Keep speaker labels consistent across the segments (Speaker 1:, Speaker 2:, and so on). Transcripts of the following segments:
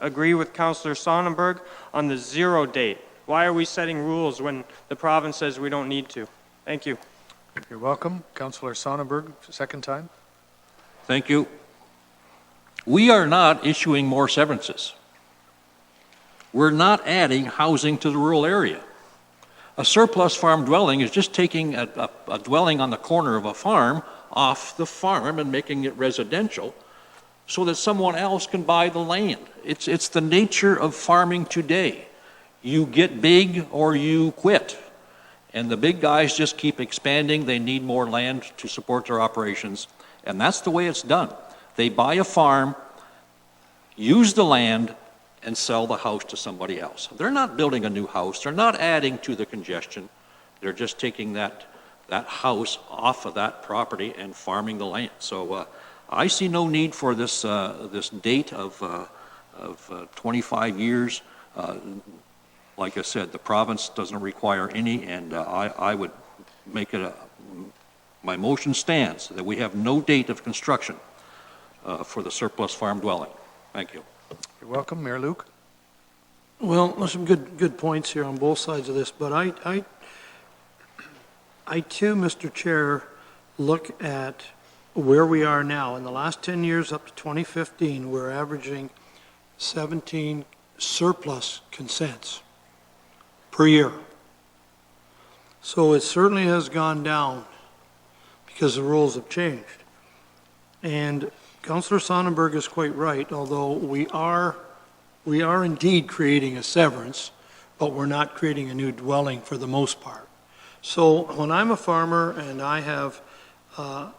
Speaker 1: agree with Councillor Sonnenberg on the zero date. Why are we setting rules when the province says we don't need to? Thank you.
Speaker 2: You're welcome. Councillor Sonnenberg, second time.
Speaker 3: Thank you. We are not issuing more severances. We're not adding housing to the rural area. A surplus farm dwelling is just taking a dwelling on the corner of a farm off the farm and making it residential so that someone else can buy the land. It's the nature of farming today. You get big or you quit. And the big guys just keep expanding. They need more land to support their operations. And that's the way it's done. They buy a farm, use the land, and sell the house to somebody else. They're not building a new house. They're not adding to the congestion. They're just taking that house off of that property and farming the land. So I see no need for this this date of 25 years. Like I said, the province doesn't require any, and I would make it my motion stands that we have no date of construction for the surplus farm dwelling. Thank you.
Speaker 2: You're welcome. Mayor Luke.
Speaker 4: Well, there's some good points here on both sides of this, but I too, Mr. Chair, look at where we are now. In the last 10 years up to 2015, we're averaging 17 surplus consents per year. So it certainly has gone down because the rules have changed. And Councillor Sonnenberg is quite right, although we are indeed creating a severance, but we're not creating a new dwelling for the most part. So when I'm a farmer and I have a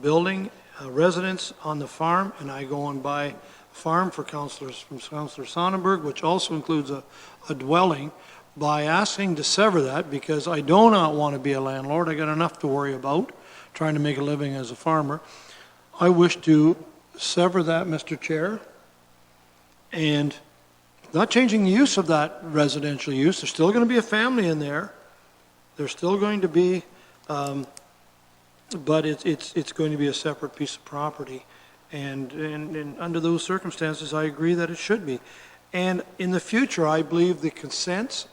Speaker 4: building, a residence on the farm, and I go and buy a farm from Councillor Sonnenberg, which also includes a dwelling, by asking to sever that, because I do not want to be a landlord, I got enough to worry about trying to make a living as a farmer, I wish to sever that, Mr. Chair, and not changing the use of that residential use. There's still going to be a family in there. There's still going to be, but it's going to be a separate piece of property. And under those circumstances, I agree that it should be. And in the future, I believe the consents,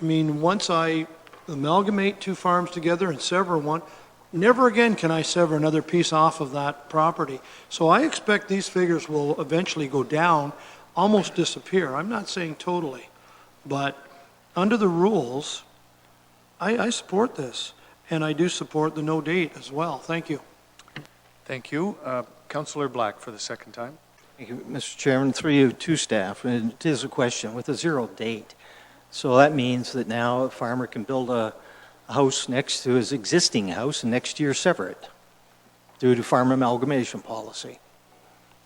Speaker 4: I mean, once I amalgamate two farms together and sever one, never again can I sever another piece off of that property. So I expect these figures will eventually go down, almost disappear. I'm not saying totally, but under the rules, I support this, and I do support the no date as well. Thank you.
Speaker 2: Thank you. Councillor Black for the second time.
Speaker 5: Thank you, Mr. Chairman. Through you to staff, and it is a question with a zero date. So that means that now a farmer can build a house next to his existing house and next year sever it due to farm amalgamation policy.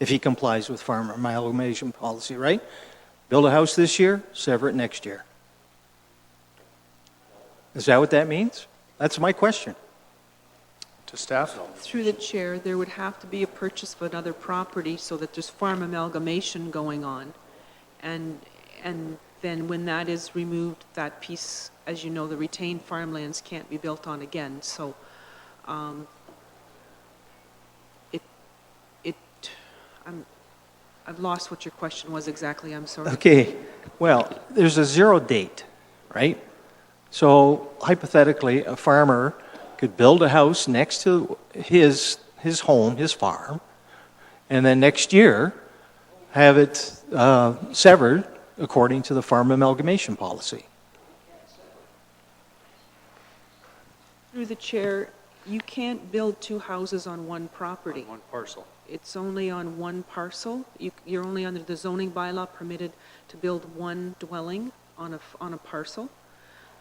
Speaker 5: If he complies with farm amalgamation policy, right? Build a house this year, sever it next year. Is that what that means? That's my question.
Speaker 2: To staff.
Speaker 6: Through the chair, there would have to be a purchase of another property so that there's farm amalgamation going on. And then when that is removed, that piece, as you know, the retained farmlands can't be built on again. So I've lost what your question was exactly. I'm sorry.
Speaker 5: Okay, well, there's a zero date, right? So hypothetically, a farmer could build a house next to his home, his farm, and then next year have it severed according to the farm amalgamation policy.
Speaker 6: Through the chair, you can't build two houses on one property.
Speaker 3: One parcel.
Speaker 6: It's only on one parcel. You're only under the zoning bylaw permitted to build one dwelling on a parcel.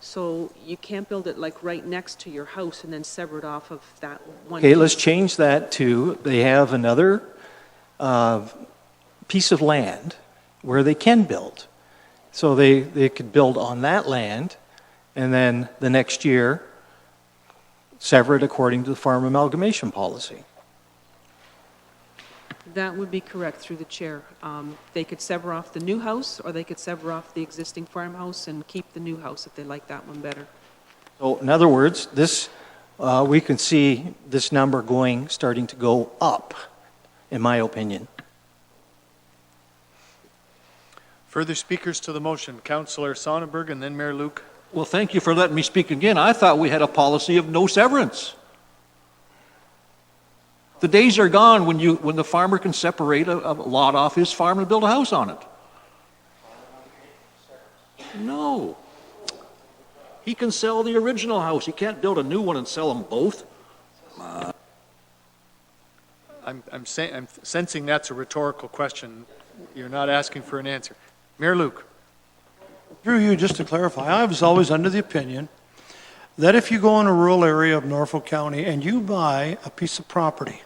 Speaker 6: So you can't build it like right next to your house and then sever it off of that one.
Speaker 5: Okay, let's change that to they have another piece of land where they can build. So they could build on that land and then the next year sever it according to the farm amalgamation policy.
Speaker 6: That would be correct through the chair. They could sever off the new house, or they could sever off the existing farmhouse and keep the new house if they like that one better.
Speaker 5: So in other words, this we can see this number starting to go up, in my opinion.
Speaker 2: Further speakers to the motion, Councillor Sonnenberg and then Mayor Luke.
Speaker 3: Well, thank you for letting me speak again. I thought we had a policy of no severance. The days are gone when the farmer can separate a lot off his farm and build a house on it. No. He can sell the original house. He can't build a new one and sell them both.
Speaker 2: I'm sensing that's a rhetorical question. You're not asking for an answer. Mayor Luke.
Speaker 4: Through you, just to clarify, I was always under the opinion that if you go in a rural area of Norfolk County and you buy a piece of property,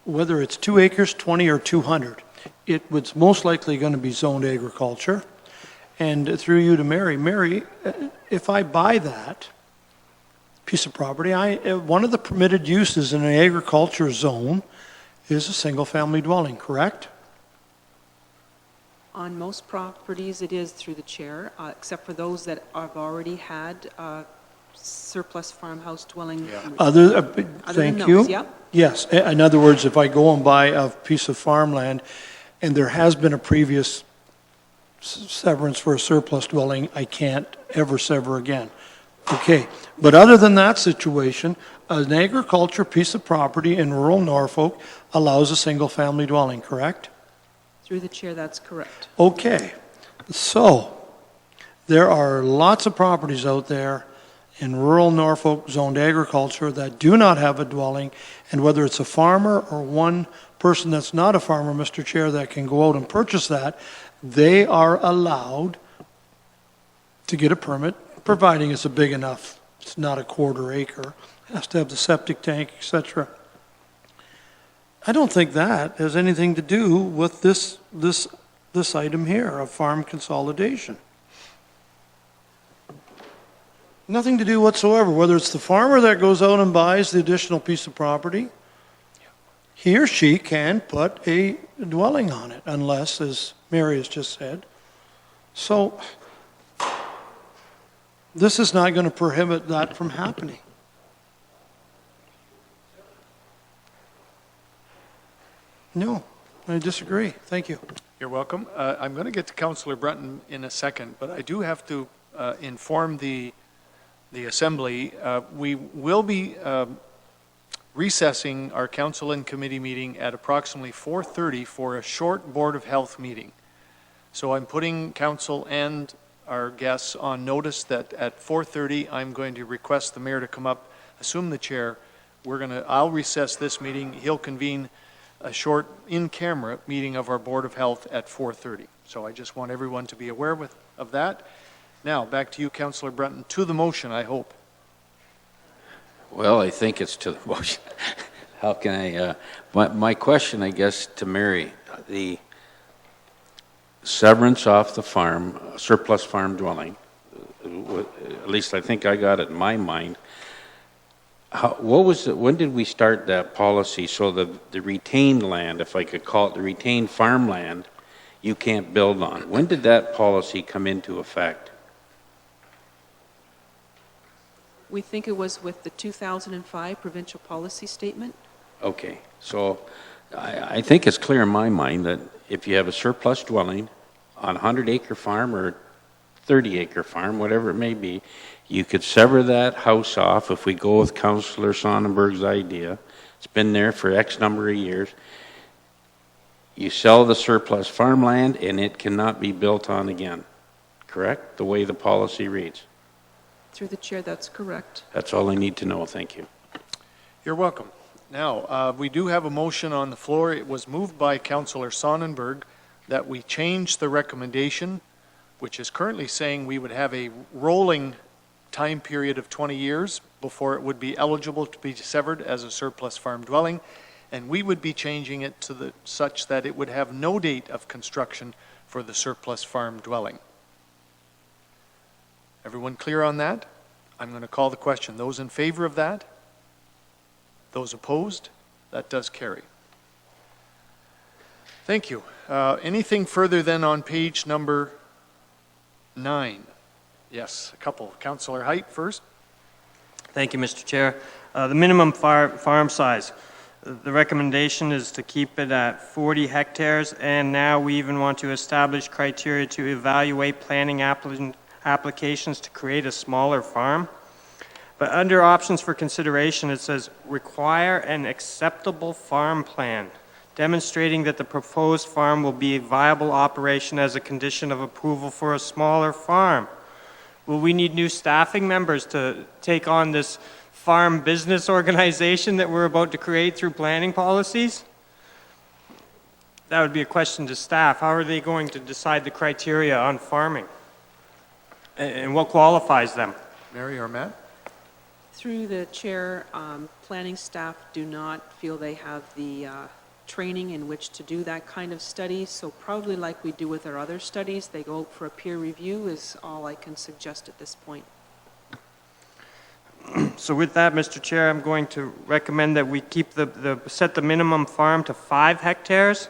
Speaker 4: whether it's 2 acres, 20, or 200, it was most likely going to be zoned agriculture. And through you to Mary, if I buy that piece of property, one of the permitted uses in an agriculture zone is a single-family dwelling, correct?
Speaker 6: On most properties, it is through the chair, except for those that have already had surplus farmhouse dwelling.
Speaker 4: Other
Speaker 6: than
Speaker 4: thank you.
Speaker 6: those, yeah.
Speaker 4: Yes, in other words, if I go and buy a piece of farmland and there has been a previous severance for a surplus dwelling, I can't ever sever again. Okay, but other than that situation, an agriculture piece of property in rural Norfolk allows a single-family dwelling, correct?
Speaker 6: Through the chair, that's correct.
Speaker 4: Okay, so there are lots of properties out there in rural Norfolk zoned agriculture that do not have a dwelling, and whether it's a farmer or one person that's not a farmer, Mr. Chair, that can go out and purchase that, they are allowed to get a permit, providing it's a big enough, it's not a quarter acre, has to have the septic tank, etc. I don't think that has anything to do with this item here of farm consolidation. Nothing to do whatsoever, whether it's the farmer that goes out and buys the additional piece of property, he or she can put a dwelling on it, unless, as Mary has just said. So, this is not going to prohibit that from happening. No, I disagree. Thank you.
Speaker 2: You're welcome. I'm going to get to Councillor Brunton in a second, but I do have to inform the Assembly. We will be recessing our council and committee meeting at approximately 4:30 for a short Board of Health meeting. So I'm putting council and our guests on notice that at 4:30 I'm going to request the mayor to come up, assume the chair. I'll recess this meeting. He'll convene a short in-camera meeting of our Board of Health at 4:30. So I just want everyone to be aware of that. Now, back to you, Councillor Brunton, to the motion, I hope.
Speaker 7: Well, I think it's to the motion. How can I, my question, I guess, to Mary, the severance off the farm, surplus farm dwelling, at least I think I got it in my mind. When did we start that policy so the retained land, if I could call it the retained farmland, you can't build on? When did that policy come into effect?
Speaker 6: We think it was with the 2005 provincial policy statement.
Speaker 7: Okay, so I think it's clear in my mind that if you have a surplus dwelling on a 100-acre farm or 30-acre farm, whatever it may be, you could sever that house off if we go with Councillor Sonnenberg's idea. It's been there for X number of years. You sell the surplus farmland and it cannot be built on again, correct? The way the policy reads.
Speaker 6: Through the chair, that's correct.
Speaker 7: That's all I need to know. Thank you.
Speaker 2: You're welcome. Now, we do have a motion on the floor. It was moved by Councillor Sonnenberg that we change the recommendation, which is currently saying we would have a rolling time period of 20 years before it would be eligible to be severed as a surplus farm dwelling, and we would be changing it to such that it would have no date of construction for the surplus farm dwelling. Everyone clear on that? I'm going to call the question. Those in favor of that? Those opposed? That does carry. Thank you. Anything further then on page number 9? Yes, a couple. Councillor Height first.
Speaker 1: Thank you, Mr. Chair. The minimum farm size. The recommendation is to keep it at 40 hectares, and now we even want to establish criteria to evaluate planning applications to create a smaller farm. But under options for consideration, it says, require an acceptable farm plan, demonstrating that the proposed farm will be a viable operation as a condition of approval for a smaller farm. Will we need new staffing members to take on this farm business organization that we're about to create through planning policies? That would be a question to staff. How are they going to decide the criteria on farming? And what qualifies them?
Speaker 2: Mary or Matt?
Speaker 6: Through the chair, planning staff do not feel they have the training in which to do that kind of study, so probably like we do with our other studies, they go for a peer review is all I can suggest at this point.
Speaker 1: So with that, Mr. Chair, I'm going to recommend that we keep set the minimum farm to 5 hectares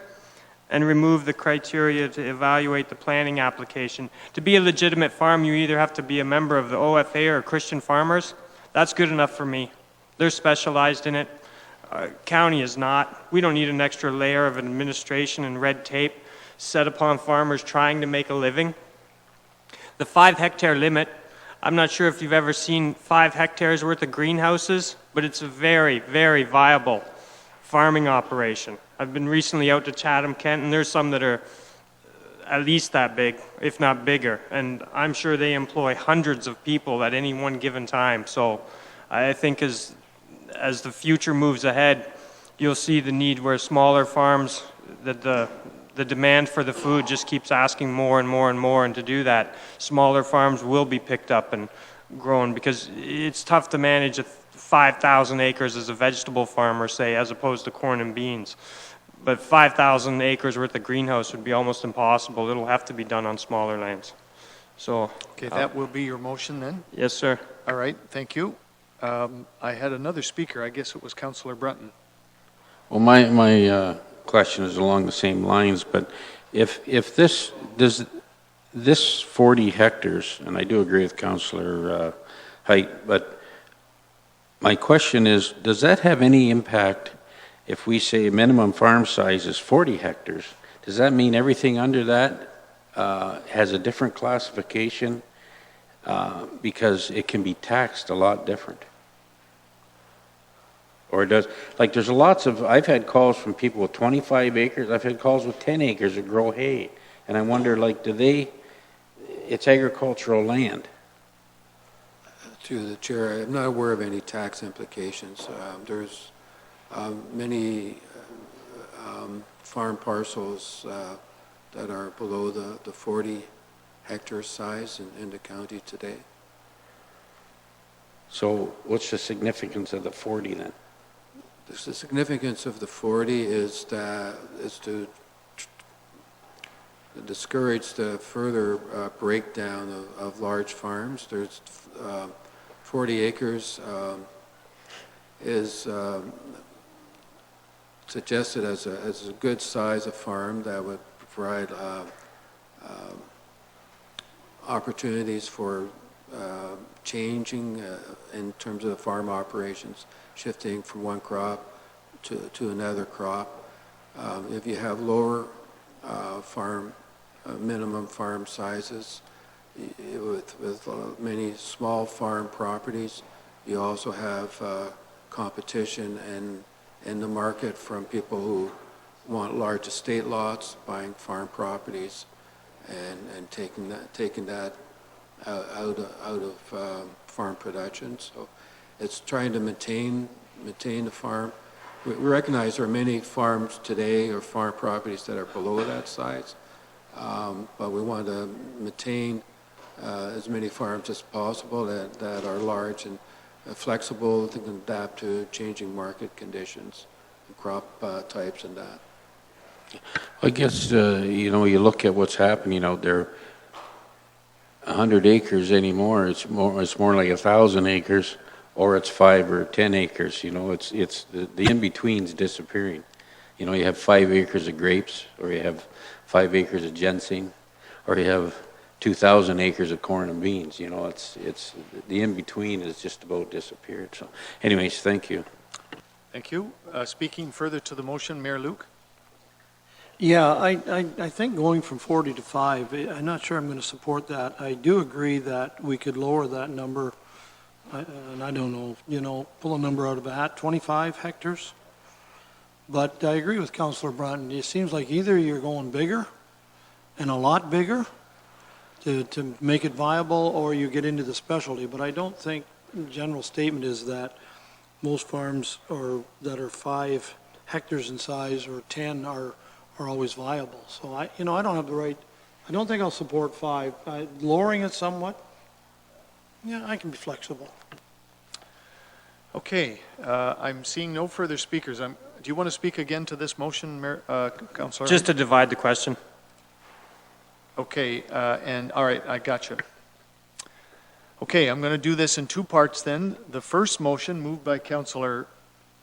Speaker 1: and remove the criteria to evaluate the planning application. To be a legitimate farm, you either have to be a member of the OFA or Christian Farmers. That's good enough for me. They're specialized in it. County is not. We don't need an extra layer of administration and red tape set upon farmers trying to make a living. The 5 hectare limit, I'm not sure if you've ever seen 5 hectares worth of greenhouses, but it's a very, very viable farming operation. I've been recently out to Chatham, Kent, and there's some that are at least that big, if not bigger. And I'm sure they employ hundreds of people at any one given time. So I think as the future moves ahead, you'll see the need where smaller farms, that the demand for the food just keeps asking more and more and more, and to do that, smaller farms will be picked up and grown, because it's tough to manage 5,000 acres as a vegetable farmer, say, as opposed to corn and beans. But 5,000 acres worth of greenhouse would be almost impossible. It'll have to be done on smaller lands. So.
Speaker 2: Okay, that will be your motion then?
Speaker 1: Yes, sir.
Speaker 2: All right, thank you. I had another speaker, I guess it was Councillor Brunton.
Speaker 7: Well, my question is along the same lines, but if this 40 hectares, and I do agree with Councillor Height, but my question is, does that have any impact if we say minimum farm size is 40 hectares? Does that mean everything under that has a different classification because it can be taxed a lot different? Or does, like, there's lots of, I've had calls from people with 25 acres, I've had calls with 10 acres that grow hay, and I wonder, like, it's agricultural land.
Speaker 8: To the chair, I'm not aware of any tax implications. There's many farm parcels that are below the 40 hectare size in the county today.
Speaker 7: So what's the significance of the 40 then?
Speaker 8: The significance of the 40 is to discourage the further breakdown of large farms. There's 40 acres is suggested as a good size of farm that would provide opportunities for changing in terms of the farm operations, shifting from one crop to another crop. If you have lower minimum farm sizes, with many small farm properties, you also have competition in the market from people who want large estate lots, buying farm properties, and taking that out of farm production. So it's trying to maintain the farm. We recognize there are many farms today or farm properties that are below that size, but we want to maintain as many farms as possible that are large and flexible, that can adapt to changing market conditions, and crop types and that.
Speaker 7: I guess, you look at what's happening out there, 100 acres anymore, it's more like 1,000 acres, or it's 5 or 10 acres, it's the in-between's disappearing. You have 5 acres of grapes, or you have 5 acres of ginseng, or you have 2,000 acres of corn and beans. It's the in-between is just about disappeared. So anyways, thank you.
Speaker 2: Thank you. Speaking further to the motion, Mayor Luke?
Speaker 4: Yeah, I think going from 40 to 5, I'm not sure I'm going to support that. I do agree that we could lower that number, and I don't know, pull a number out of a hat, 25 hectares. But I agree with Councillor Brunton. It seems like either you're going bigger and a lot bigger to make it viable, or you get into the specialty. But I don't think the general statement is that most farms that are 5 hectares in size or 10 are always viable. So I don't have the right, I don't think I'll support 5. Lowering it somewhat, yeah, I can be flexible.
Speaker 2: Okay, I'm seeing no further speakers. Do you want to speak again to this motion, Councillor?
Speaker 1: Just to divide the question.
Speaker 2: Okay, and all right, I got you. Okay, I'm going to do this in 2 parts then. The first motion, moved by Councillor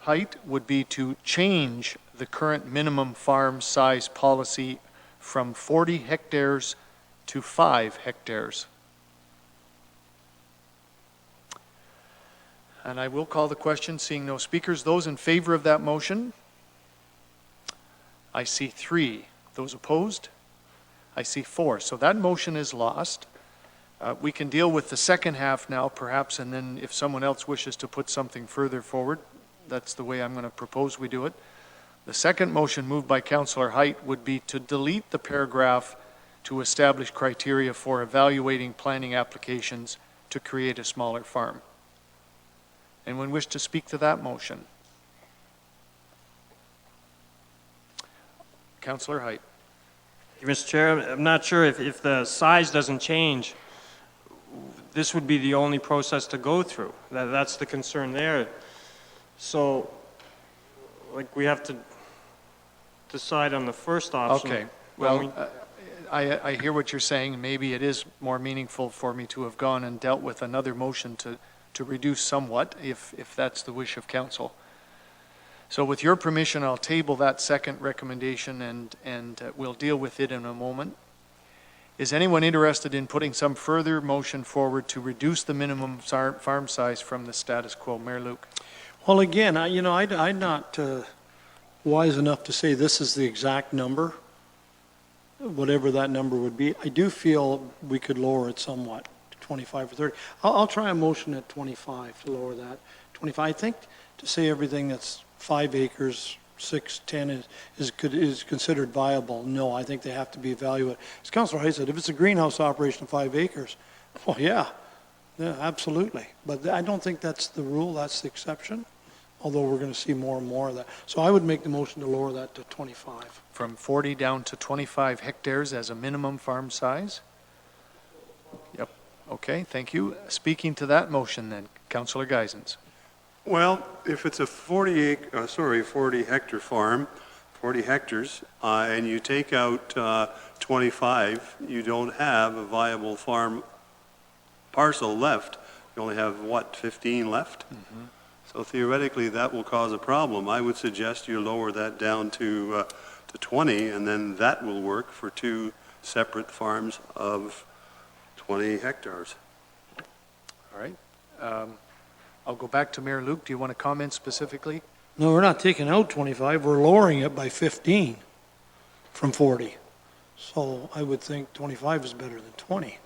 Speaker 2: Height, would be to change the current minimum farm size policy from 40 hectares to 5 hectares. And I will call the question, seeing no speakers. Those in favor of that motion? I see 3. Those opposed? I see 4. So that motion is lost. We can deal with the second half now, perhaps, and then if someone else wishes to put something further forward, that's the way I'm going to propose we do it. The second motion, moved by Councillor Height, would be to delete the paragraph to establish criteria for evaluating planning applications to create a smaller farm. Anyone wish to speak to that motion? Councillor Height.
Speaker 1: Mr. Chair, I'm not sure if the size doesn't change, this would be the only process to go through. That's the concern there. So, like, we have to decide on the first option.
Speaker 2: Okay, well, I hear what you're saying. Maybe it is more meaningful for me to have gone and dealt with another motion to reduce somewhat, if that's the wish of council. So with your permission, I'll table that second recommendation and we'll deal with it in a moment. Is anyone interested in putting some further motion forward to reduce the minimum farm size from the status quo? Mayor Luke.
Speaker 4: Well, again, I'm not wise enough to say this is the exact number, whatever that number would be. I do feel we could lower it somewhat to 25 or 30. I'll try a motion at 25 to lower that. 25, I think, to say everything that's 5 acres, 6, 10 is considered viable. No, I think they have to be evaluated. As Councillor Height said, if it's a greenhouse operation of 5 acres, well, yeah, absolutely. But I don't think that's the rule, that's the exception, although we're going to see more and more of that. So I would make the motion to lower that to 25.
Speaker 2: From 40 down to 25 hectares as a minimum farm size? Yep. Okay, thank you. Speaking to that motion then, Councillor Geisens.
Speaker 9: Well, if it's a 40 hectare farm, 40 hectares, and you take out 25, you don't have a viable farm parcel left. You only have, what, 15 left? Mm-hmm. So theoretically, that will cause a problem. I would suggest you lower that down to 20, and then that will work for 2 separate farms of 20 hectares.
Speaker 2: All right. I'll go back to Mayor Luke. Do you want to comment specifically?
Speaker 4: No, we're not taking out 25, we're lowering it by 15 from 40. So I would think 25 is better than 20.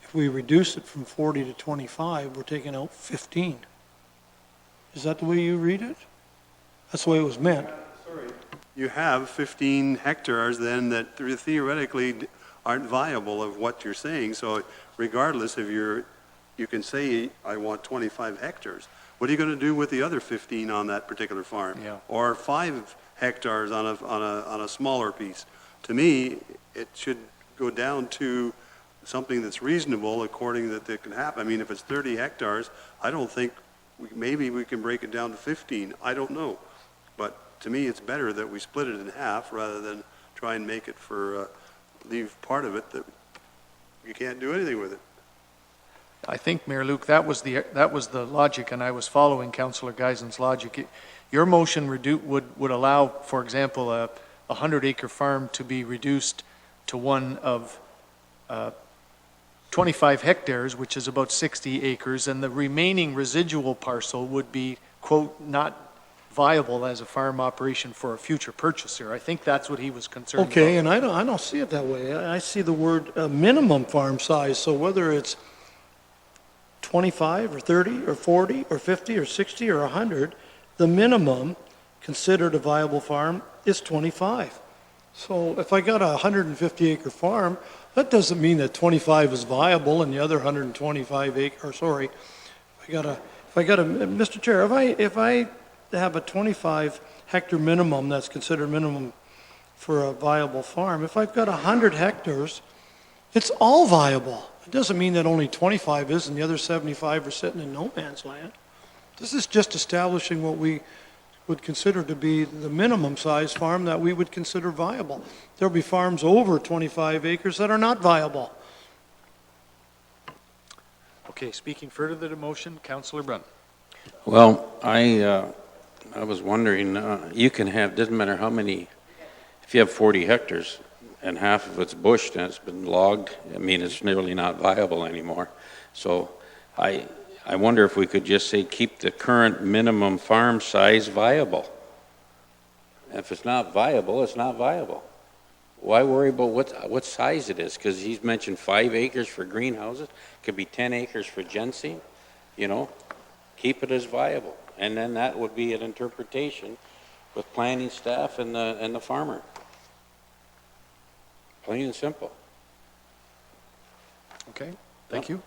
Speaker 4: If we reduce it from 40 to 25, we're taking out 15. Is that the way you read it? That's the way it was meant.
Speaker 9: You have 15 hectares then that theoretically aren't viable of what you're saying. So regardless of you can say, I want 25 hectares. What are you going to do with the other 15 on that particular farm? Yeah. Or 5 hectares on a smaller piece? To me, it should go down to something that's reasonable according that it can happen. I mean, if it's 30 hectares, I don't think, maybe we can break it down to 15. I don't know. But to me, it's better that we split it in half rather than try and make it leave part of it that you can't do anything with it.
Speaker 2: I think, Mayor Luke, that was the logic, and I was following Councillor Geisen's logic. Your motion would allow, for example, a 100-acre farm to be reduced to one of 25 hectares, which is about 60 acres, and the remaining residual parcel would be, quote, not viable as a farm operation for a future purchaser. I think that's what he was concerned about.
Speaker 4: Okay, and I don't see it that way. I see the word minimum farm size, so whether it's 25 or 30 or 40 or 50 or 60 or 100, the minimum considered a viable farm is 25. So if I got a 150-acre farm, that doesn't mean that 25 is viable and the other 125 acre, or sorry, if I got a, Mr. Chair, if I have a 25 hectare minimum that's considered minimum for a viable farm, if I've got 100 hectares, it's all viable. It doesn't mean that only 25 is and the other 75 are sitting in no man's land. This is just establishing what we would consider to be the minimum size farm that we would consider viable. There'll be farms over 25 acres that are not viable.
Speaker 2: Okay, speaking further to the motion, Councillor Brunn.
Speaker 7: Well, I was wondering, you can have, doesn't matter how many, if you have 40 hectares and half of it's bushed and it's been logged, I mean, it's nearly not viable anymore. So I wonder if we could just say keep the current minimum farm size viable. If it's not viable, it's not viable. Why worry about what size it is? Because he's mentioned 5 acres for greenhouses, could be 10 acres for ginseng, you know, keep it as viable. And then that would be an interpretation with planning staff and the farmer. Plain and simple.
Speaker 2: Okay, thank you.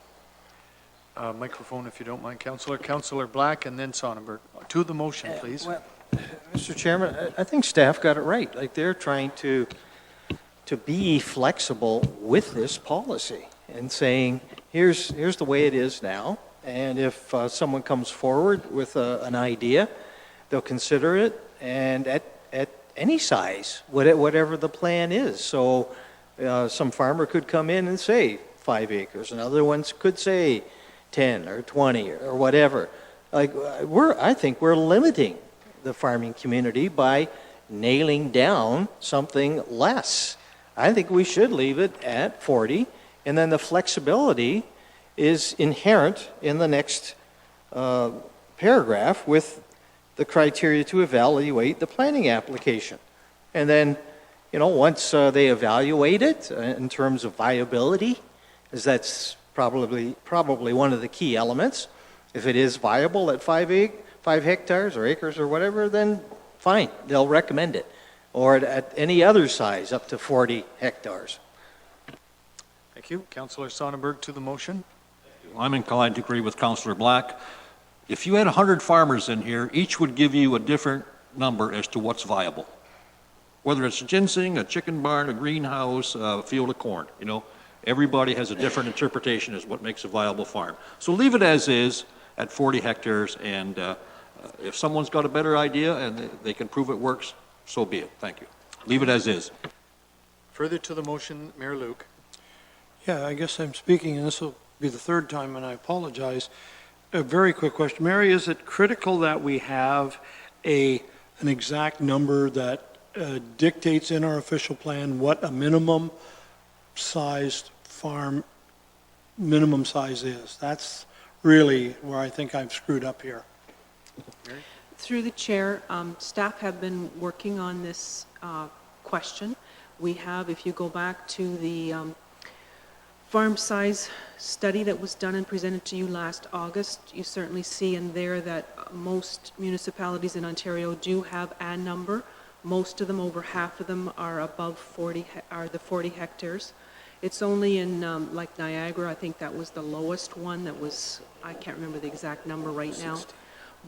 Speaker 2: Microphone, if you don't mind, Councillor. Councillor Black and then Sonnenberg. To the motion, please.
Speaker 5: Well, Mr. Chairman, I think staff got it right. Like, they're trying to be flexible with this policy and saying, here's the way it is now, and if someone comes forward with an idea, they'll consider it, and at any size, whatever the plan is. So some farmer could come in and say 5 acres, and other ones could say 10 or 20 or whatever. Like, I think we're limiting the farming community by nailing down something less. I think we should leave it at 40, and then the flexibility is inherent in the next paragraph with the criteria to evaluate the planning application. And then, you know, once they evaluate it in terms of viability, as that's probably one of the key elements, if it is viable at 5 hectares or acres or whatever, then fine, they'll recommend it. Or at any other size, up to 40 hectares.
Speaker 2: Thank you. Councillor Sonnenberg to the motion.
Speaker 3: I'm inclined to agree with Councillor Black. If you had 100 farmers in here, each would give you a different number as to what's viable. Whether it's ginseng, a chicken barn, a greenhouse, a field of corn, you know, everybody has a different interpretation as what makes a viable farm. So leave it as is at 40 hectares, and if someone's got a better idea and they can prove it works, so be it. Thank you. Leave it as is.
Speaker 2: Further to the motion, Mayor Luke.
Speaker 4: Yeah, I guess I'm speaking, and this will be the third time, and I apologize. A very quick question. Mary, is it critical that we have an exact number that dictates in our official plan what a minimum sized farm minimum size is? That's really where I think I've screwed up here.
Speaker 6: Through the chair, staff have been working on this question. We have, if you go back to the farm size study that was done and presented to you last August, you certainly see in there that most municipalities in Ontario do have a number. Most of them, over half of them, are above 40, are the 40 hectares. It's only in like Niagara, I think that was the lowest one that was, I can't remember the exact number right now.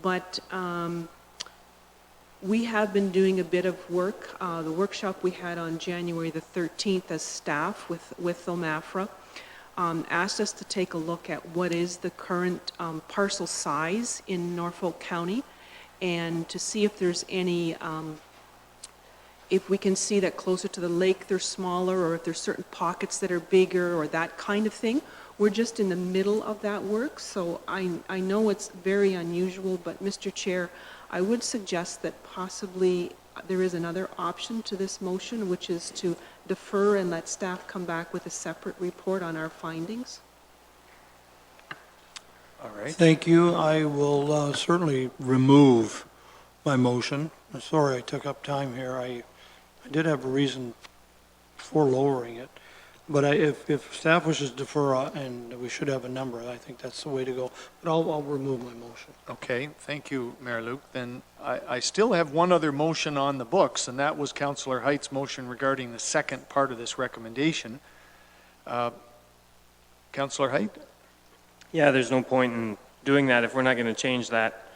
Speaker 6: But we have been doing a bit of work. The workshop we had on January the 13th as staff with OMAFRA asked us to take a look at what is the current parcel size in Norfolk County, and to see if there's any, if we can see that closer to the lake they're smaller, or if there's certain pockets that are bigger, or that kind of thing. We're just in the middle of that work, so I know it's very unusual, but Mr. Chair, I would suggest that possibly there is another option to this motion, which is to defer and let staff come back with a separate report on our findings.
Speaker 2: All right.
Speaker 4: Thank you. I will certainly remove my motion. I'm sorry I took up time here. I did have a reason for lowering it. But if staff wishes to defer, and we should have a number, I think that's the way to go. But I'll remove my motion.
Speaker 2: Okay, thank you, Mayor Luke. Then I still have one other motion on the books, and that was Councillor Height's motion regarding the second part of this recommendation. Councillor Height?
Speaker 1: Yeah, there's no point in doing that if we're not going to change that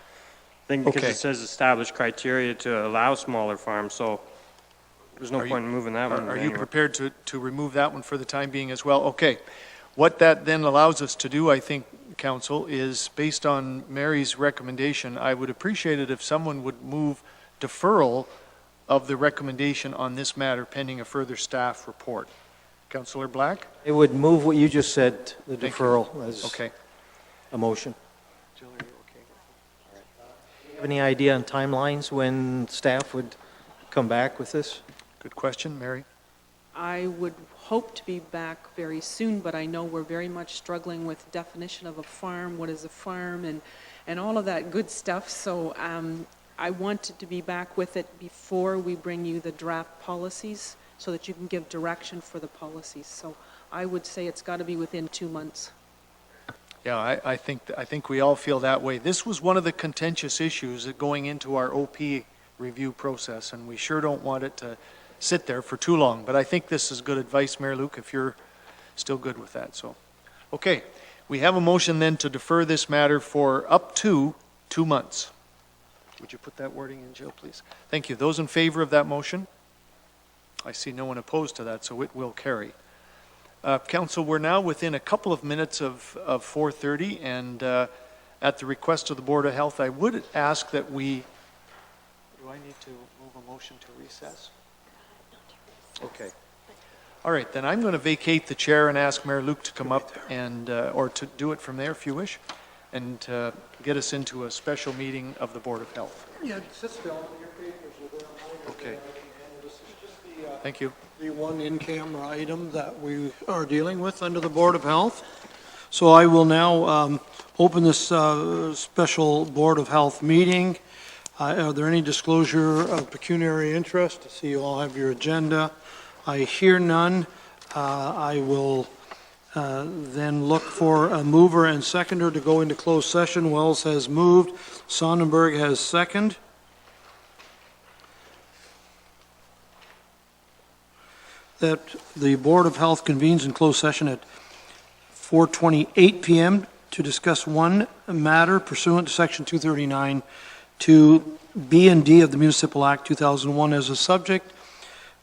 Speaker 1: thing, because
Speaker 2: Okay.
Speaker 1: it says establish criteria to allow smaller farms, so there's no
Speaker 2: Are you-
Speaker 1: point in moving that one
Speaker 2: Are you
Speaker 1: anywhere.
Speaker 2: prepared to remove that one for the time being as well? Okay. What that then allows us to do, I think, Council, is based on Mary's recommendation, I would appreciate it if someone would move deferral of the recommendation on this matter pending a further staff report. Councillor Black?
Speaker 5: It would move what you just said, the
Speaker 2: Thank you.
Speaker 5: deferral as
Speaker 2: Okay.
Speaker 5: a motion. Have any idea on timelines when staff would come back with this?
Speaker 2: Good question, Mary?
Speaker 6: I would hope to be back very soon, but I know we're very much struggling with definition of a farm, what is a farm, and all of that good stuff. So I wanted to be back with it before we bring you the draft policies so that you can give direction for the policies. So I would say it's got to be within 2 months.
Speaker 2: Yeah, I think we all feel that way. This was one of the contentious issues that going into our OP review process, and we sure don't want it to sit there for too long. But I think this is good advice, Mayor Luke, if you're still good with that. So, okay, we have a motion then to defer this matter for up to 2 months. Would you put that wording in, Jill, please? Thank you. Those in favor of that motion? I see no one opposed to that, so it will carry. Council, we're now within a couple of minutes of 4:30, and at the request of the Board of Health, I would ask that we, do I need to move a motion to recess? Okay. All right, then I'm going to vacate the chair and ask Mayor Luke to come up and, or to do it from there if you wish, and get us into a special meeting of the Board of Health.
Speaker 4: Yeah, sit still. Your papers are there.
Speaker 2: Okay.
Speaker 4: This is just the,
Speaker 2: Thank you.
Speaker 4: the one in-camera item that we are dealing with under the Board of Health. So I will now open this special Board of Health meeting. Are there any disclosure of pecuniary interest? I see you all have your agenda. I hear none. I will then look for a mover and seconder to go into closed session. Wells has moved. Sonnenberg has second. That the Board of Health convenes in closed session at 4:28 PM to discuss one matter pursuant to Section 239 to B and D of the Municipal Act 2001 as a subject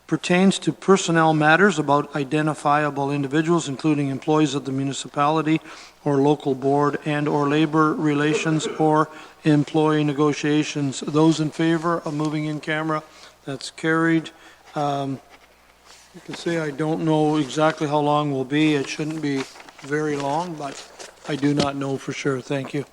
Speaker 4: pertains to personnel matters about identifiable individuals, including employees of the municipality or local board and/or labor relations or employee negotiations. Those in favor of moving in camera, that's carried. You can say I don't know exactly how long will be. It shouldn't be very long, but I do not know for sure. Thank you.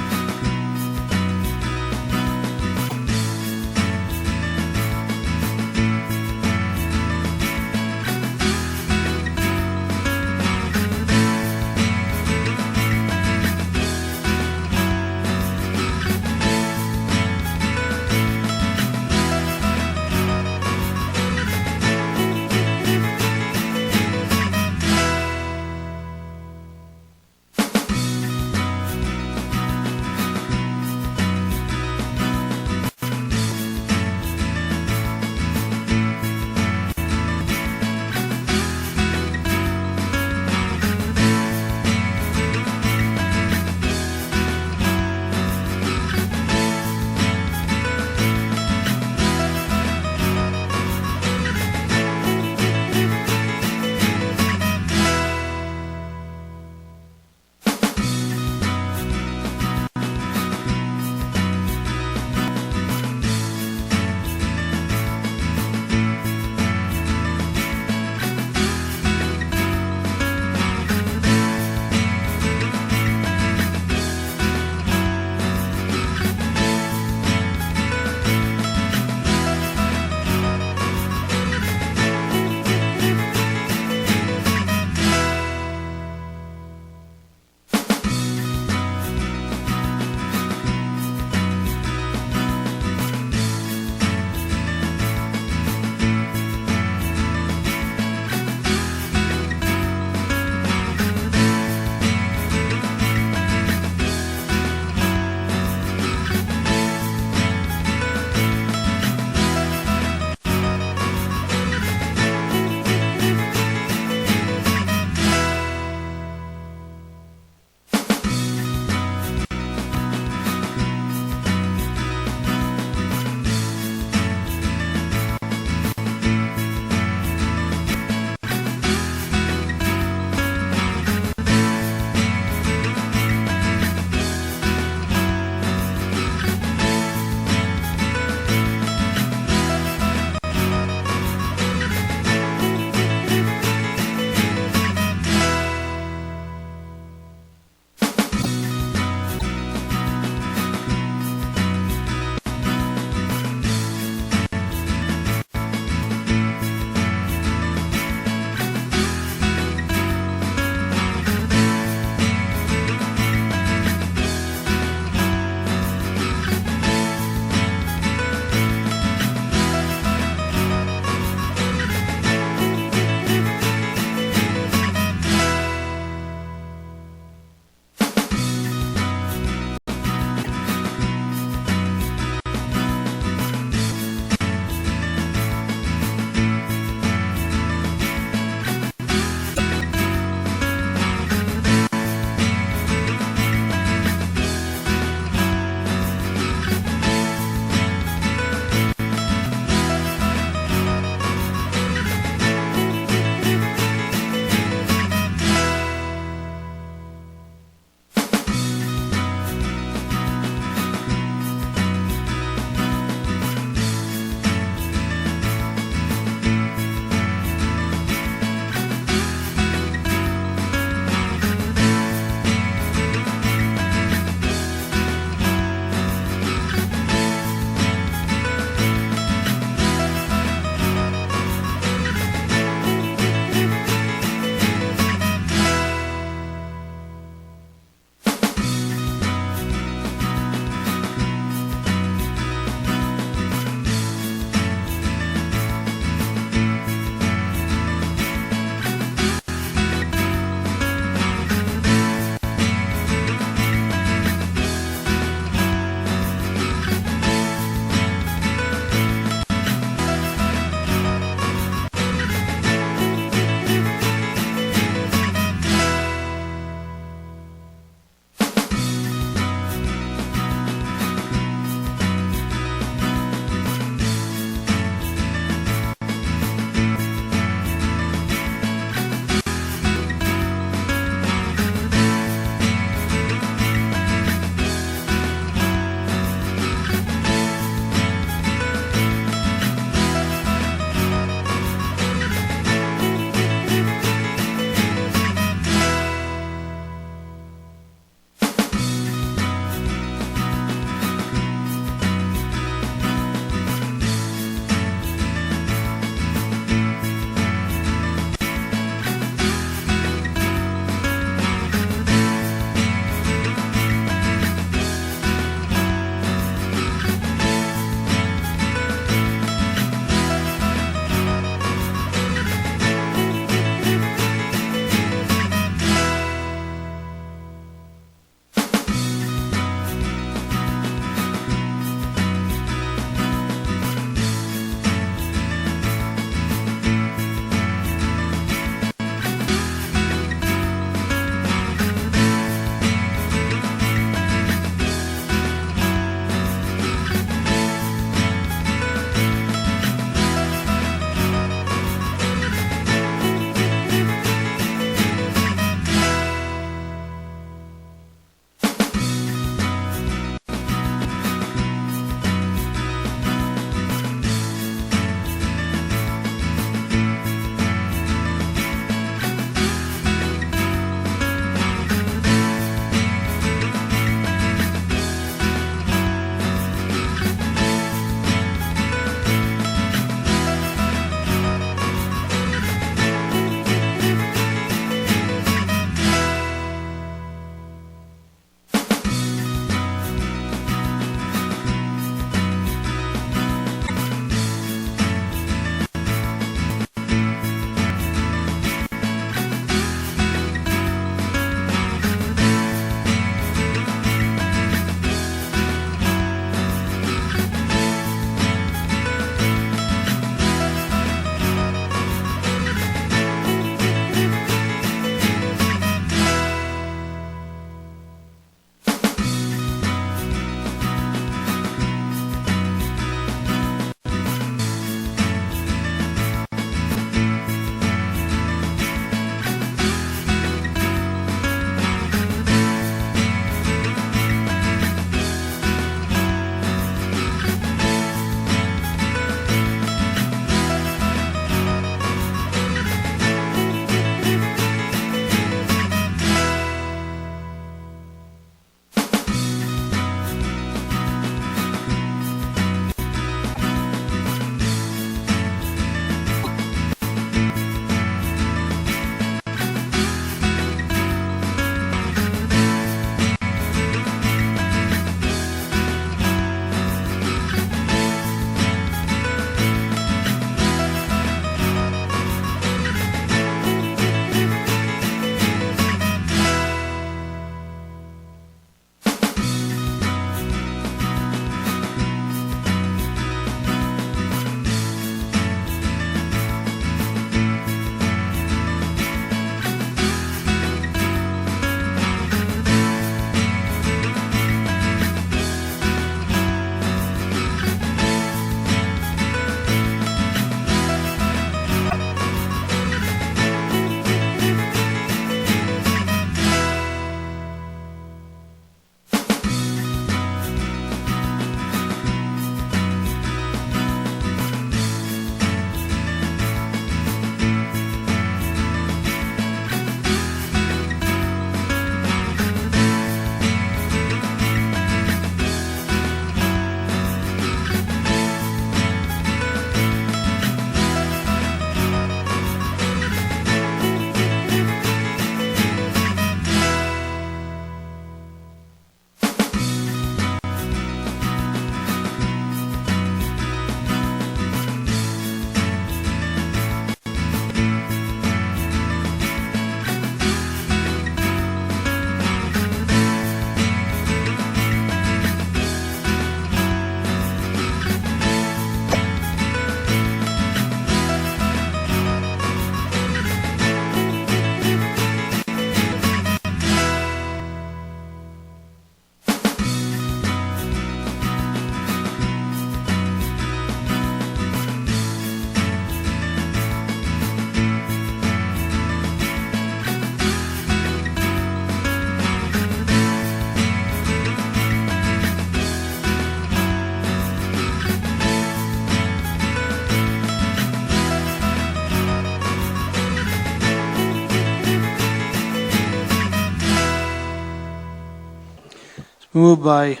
Speaker 4: Moved by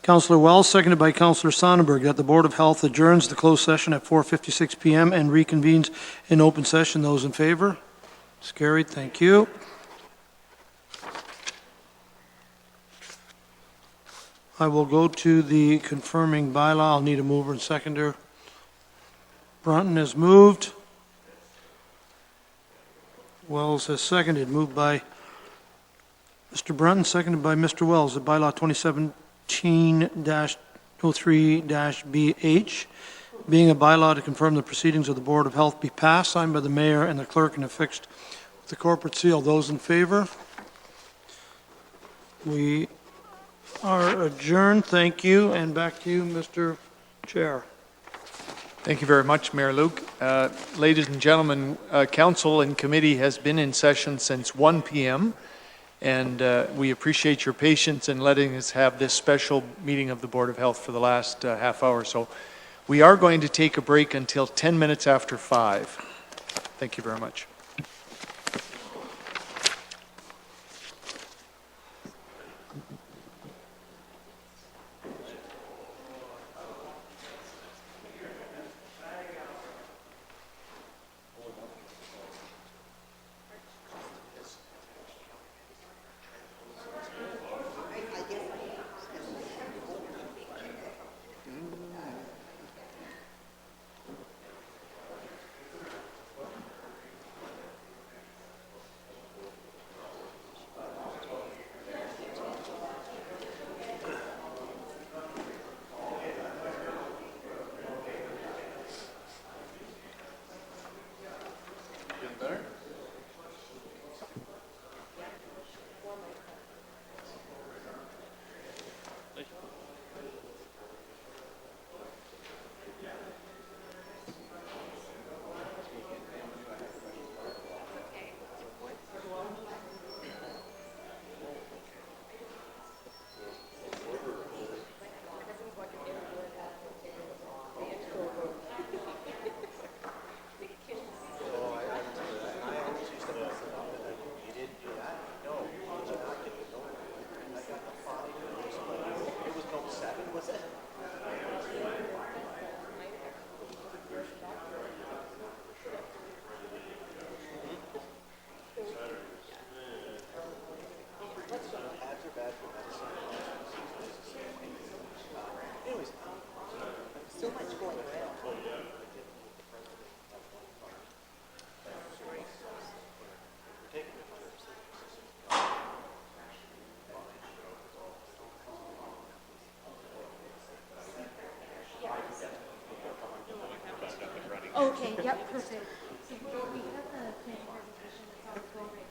Speaker 4: Councillor Wells, seconded by Councillor Sonnenberg, that the Board of Health adjourns the closed session at 4:56 PM and reconvenes in open session. Those in favor? It's carried. Thank you. I will go to the confirming bylaw. I'll need a mover and seconder. Brunton has moved. Wells has seconded. Moved by Mr. Brunton, seconded by Mr. Wells. The bylaw 2017-03-BH, being a bylaw to confirm the proceedings of the Board of Health, be passed, signed by the mayor and the clerk, and affixed with the corporate seal. Those in favor? We are adjourned. Thank you, and back to you, Mr. Chair.
Speaker 2: Thank you very much, Mayor Luke. Ladies and gentlemen, council and committee has been in session since 1 p.m., and we appreciate your patience in letting us have this special meeting of the Board of Health for the last half hour. So we are going to take a break until 10 minutes after 5. Thank you very much.
Speaker 10: Okay, yep, perfect. So we have the plan verification that's all going.